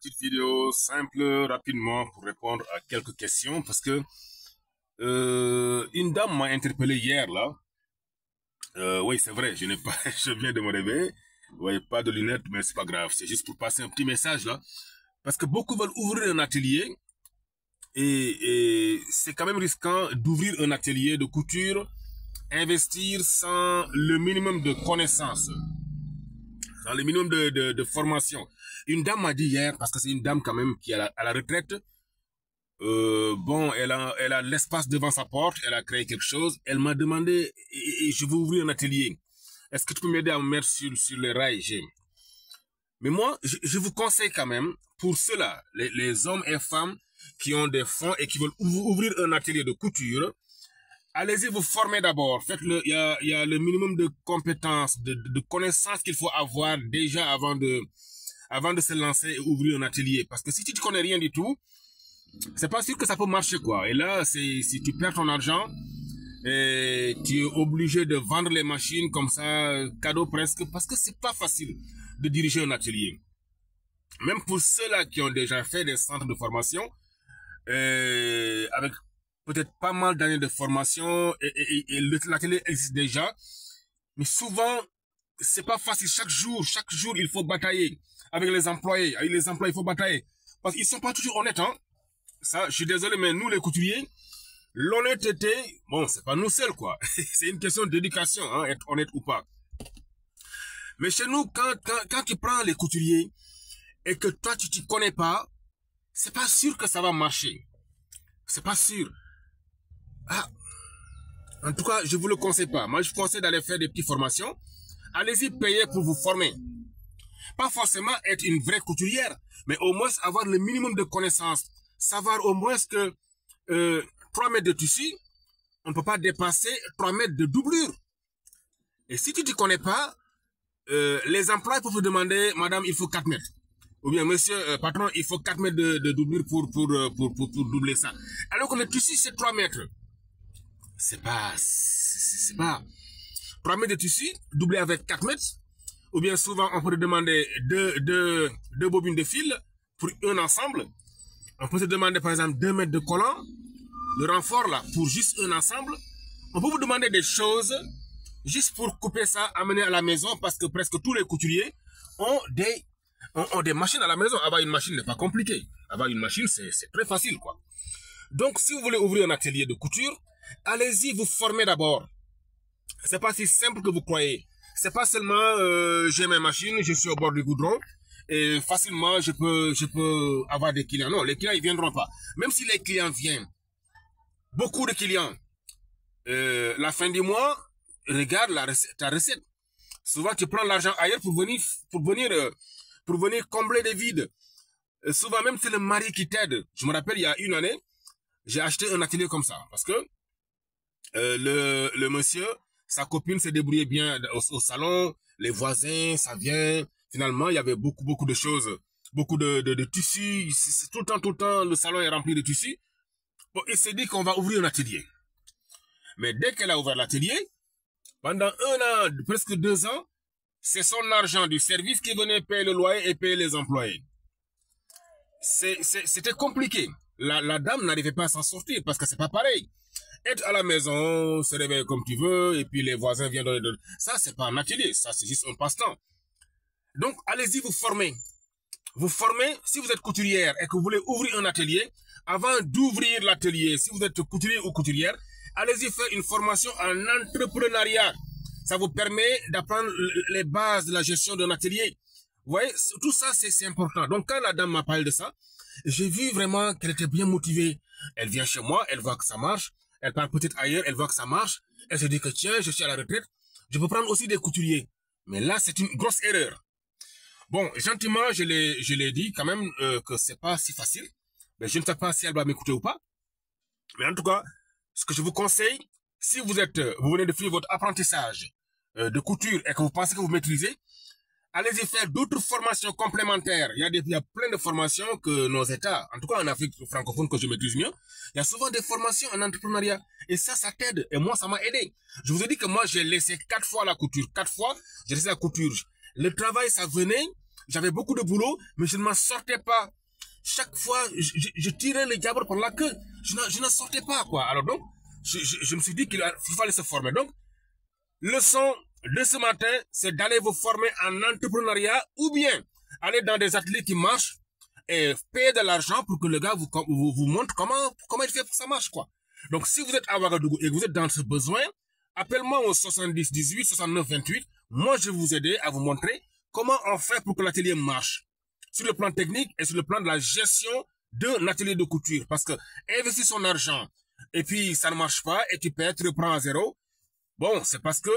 petite vidéo simple, rapidement, pour répondre à quelques questions, parce que une dame m'a interpellé hier, là. Oui, c'est vrai, je n'ai pas, je viens de me réveiller. Oui, pas de lunettes, mais c'est pas grave. C'est juste pour passer un petit message, là. Parce que beaucoup veulent ouvrir un atelier, et c'est quand même risquant d'ouvrir un atelier de couture, investir sans le minimum de connaissances, sans le minimum de formation. Une dame m'a dit hier, parce que c'est une dame quand même qui est à la retraite, bon, elle a l'espace devant sa porte, elle a créé quelque chose, elle m'a demandé, et je veux ouvrir un atelier. Est-ce que tu peux m'aider à me mettre sur les rails? Mais moi, je vous conseille quand même, pour ceux-là, les hommes et femmes qui ont des fonds et qui veulent ouvrir un atelier de couture, allez-y vous former d'abord. Faites-le, il y a le minimum de compétences, de connaissances qu'il faut avoir déjà avant de se lancer et ouvrir un atelier. Parce que si tu ne connais rien du tout, c'est pas sûr que ça peut marcher, quoi. Et là, si tu perds ton argent, et tu es obligé de vendre les machines comme ça, cadeau presque, parce que c'est pas facile de diriger un atelier. Même pour ceux-là qui ont déjà fait des centres de formation, avec peut-être pas mal d'années de formation, et l'atelier existe déjà, mais souvent, c'est pas facile. Chaque jour, il faut batailler avec les employés. Avec les employés, il faut batailler. Parce qu'ils sont pas toujours honnêtes, hein. Ça, je suis désolé, mais nous, les couturiers, l'honnêteté, bon, c'est pas nous seuls, quoi. C'est une question d'éducation, hein, être honnête ou pas. Mais chez nous, quand tu prends les couturiers et que toi, tu t'y connais pas, c'est pas sûr que ça va marcher. C'est pas sûr. Ah, en tout cas, je vous le conseille pas. Moi, je vous conseille d'aller faire des petites formations. Allez-y payer pour vous former. Pas forcément être une vraie couturière, mais au moins avoir le minimum de connaissances. Savoir au moins que 3 mètres de tissu, on ne peut pas dépasser 3 mètres de doublure. Et si tu ne te connais pas, les employés peuvent vous demander, madame, il faut 4 mètres. Ou bien, monsieur, patron, il faut 4 mètres de doublure pour doubler ça. Alors que le tissu, c'est 3 mètres. C'est pas 3 mètres de tissu, doublé avec 4 mètres. Ou bien, souvent, on peut te demander deux bobines de fil pour un ensemble. On peut te demander, par exemple, 2 mètres de collant. Le renfort, là, pour juste un ensemble. On peut vous demander des choses juste pour couper ça, amener à la maison, parce que presque tous les couturiers ont des machines à la maison. Avoir une machine n'est pas compliqué. Avoir une machine, c'est très facile, quoi. Donc, si vous voulez ouvrir un atelier de couture, allez-y vous former d'abord. C'est pas si simple que vous croyez. C'est pas seulement j'ai mes machines, je suis au bord du goudron et facilement je peux avoir des clients. Non, les clients ils viendront pas. Même si les clients viennent, beaucoup de clients, la fin du mois, regarde ta recette. Souvent tu prends l'argent ailleurs pour venir combler des vides. Souvent même c'est le mari qui t'aide. Je me rappelle il y a une année, j'ai acheté un atelier comme ça parce que le monsieur, sa copine s'est débrouillée bien au salon, les voisins, ça vient. Finalement, il y avait beaucoup de choses, beaucoup de tissus. Tout le temps, le salon est rempli de tissus. Bon, il s'est dit qu'on va ouvrir un atelier. Mais dès qu'elle a ouvert l'atelier, pendant 1 an, presque 2 ans, c'est son argent du service qui venait payer le loyer et payer les employés. C'était compliqué. La dame n'arrivait pas à s'en sortir parce que c'est pas pareil. Être à la maison, se réveiller comme tu veux, et puis les voisins viennent donner. Ça, c'est pas un atelier, ça, c'est juste un passe-temps. Donc, allez-y vous former. Vous formez, si vous êtes couturière et que vous voulez ouvrir un atelier, avant d'ouvrir l'atelier, si vous êtes couturier ou couturière, allez-y faire une formation en entrepreneuriat. Ça vous permet d'apprendre les bases de la gestion d'un atelier. Vous voyez, tout ça, c'est important. Donc, quand la dame m'a parlé de ça, j'ai vu vraiment qu'elle était bien motivée. Elle vient chez moi, elle voit que ça marche. Elle part peut-être ailleurs, elle voit que ça marche. Elle se dit que tiens, je suis à la retraite. Je peux prendre aussi des couturiers. Mais là, c'est une grosse erreur. Bon, gentiment, je l'ai dit quand même que c'est pas si facile. Mais je ne sais pas si elle va m'écouter ou pas. Mais en tout cas, ce que je vous conseille, si vous venez de finir votre apprentissage de couture et que vous pensez que vous maîtrisez, allez-y faire d'autres formations complémentaires. Il y a plein de formations que nos États, en tout cas en Afrique francophone que je maîtrise mieux, il y a souvent des formations en entrepreneuriat. Et ça t'aide. Et moi, ça m'a aidé. Je vous ai dit que moi, j'ai laissé 4 fois la couture. 4 fois, j'ai laissé la couture. Le travail, ça venait. j'avais beaucoup de boulot, mais je ne m'en sortais pas. Chaque fois, je tirais le diable par la queue. Je n'en sortais pas, quoi. Alors donc, je me suis dit qu'il fallait se former. Donc, leçon de ce matin, c'est d'aller vous former en entrepreneuriat ou bien aller dans des ateliers qui marchent et payer de l'argent pour que le gars vous montre comment il fait pour que ça marche, quoi. Donc, si vous êtes à Ouagadougou et que vous êtes dans ce besoin, appelle-moi au 70 18 69 28. Moi, je vais vous aider à vous montrer comment on fait pour que l'atelier marche. Sur le plan technique et sur le plan de la gestion d'un atelier de couture. Parce que investir son argent et puis ça ne marche pas et tu perds, tu reprends à zéro. Bon, c'est parce que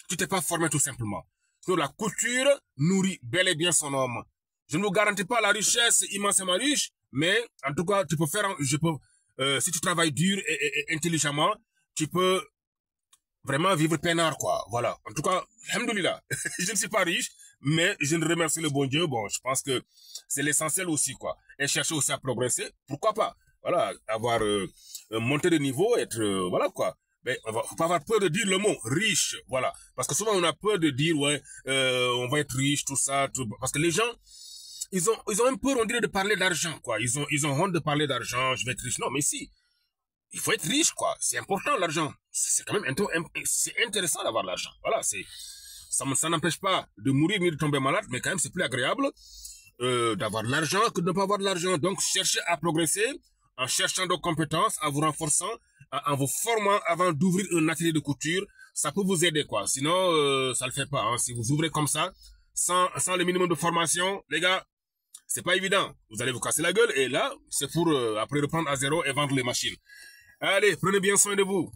tu t'es pas formé tout simplement. Donc la couture nourrit bel et bien son homme. Je ne vous garantis pas la richesse immensément riche, mais en tout cas, tu peux faire, si tu travailles dur et intelligemment, tu peux vraiment vivre peinard, quoi. Voilà. En tout cas, alhamdoulilah, je ne suis pas riche, mais je ne remercie le bon Dieu. Bon, je pense que c'est l'essentiel aussi, quoi. Et chercher aussi à progresser. Pourquoi pas? Voilà, avoir monté de niveau, être, voilà, quoi. Mais faut pas avoir peur de dire le mot riche, voilà. Parce que souvent on a peur de dire, ouais, on va être riche, tout ça, tout. Parce que les gens, ils ont un peur, on dirait, de parler d'argent, quoi. Ils ont honte de parler d'argent, je vais être riche. Non, mais si. Il faut être riche, quoi. C'est important, l'argent. C'est quand même c'est intéressant d'avoir l'argent. Voilà, ça n'empêche pas de mourir ni de tomber malade, mais quand même, c'est plus agréable d'avoir de l'argent que de ne pas avoir de l'argent. Donc, cherchez à progresser en cherchant des compétences, en vous renforçant, en vous formant avant d'ouvrir un atelier de couture. Ça peut vous aider, quoi. Sinon, ça le fait pas. Hein. Si vous ouvrez comme ça, sans le minimum de formation, les gars, c'est pas évident. Vous allez vous casser la gueule et là, c'est pour après reprendre à zéro et vendre les machines. Allez, prenez bien soin de vous.